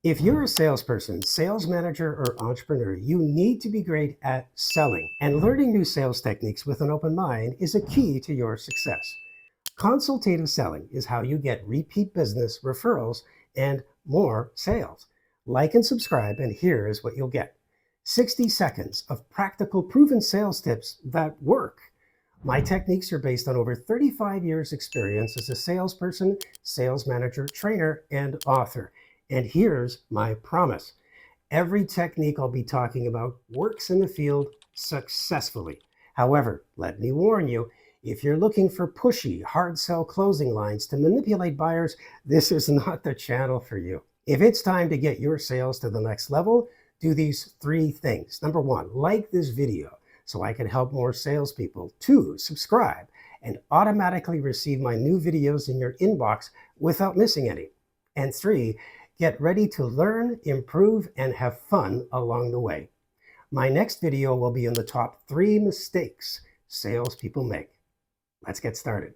If you're a salesperson, sales manager, or entrepreneur, you need to be great at selling. And learning new sales techniques with an open mind is a key to your success. Consultative selling is how you get repeat business, referrals, and more sales. Like and subscribe, and here is what you'll get: 60 seconds of practical, proven sales tips that work. My techniques are based on over 35 years' experience as a salesperson, sales manager, trainer, and author. And here's my promise: every technique I'll be talking about works in the field successfully. However, let me warn you, if you're looking for pushy, hard sell closing lines to manipulate buyers, this is not the channel for you. If it's time to get your sales to the next level, do these 3 things. Number 1, like this video so I can help more salespeople. 2, subscribe and automatically receive my new videos in your inbox without missing any. And 3, get ready to learn, improve, and have fun along the way. My next video will be on the top 3 mistakes salespeople make. Let's get started.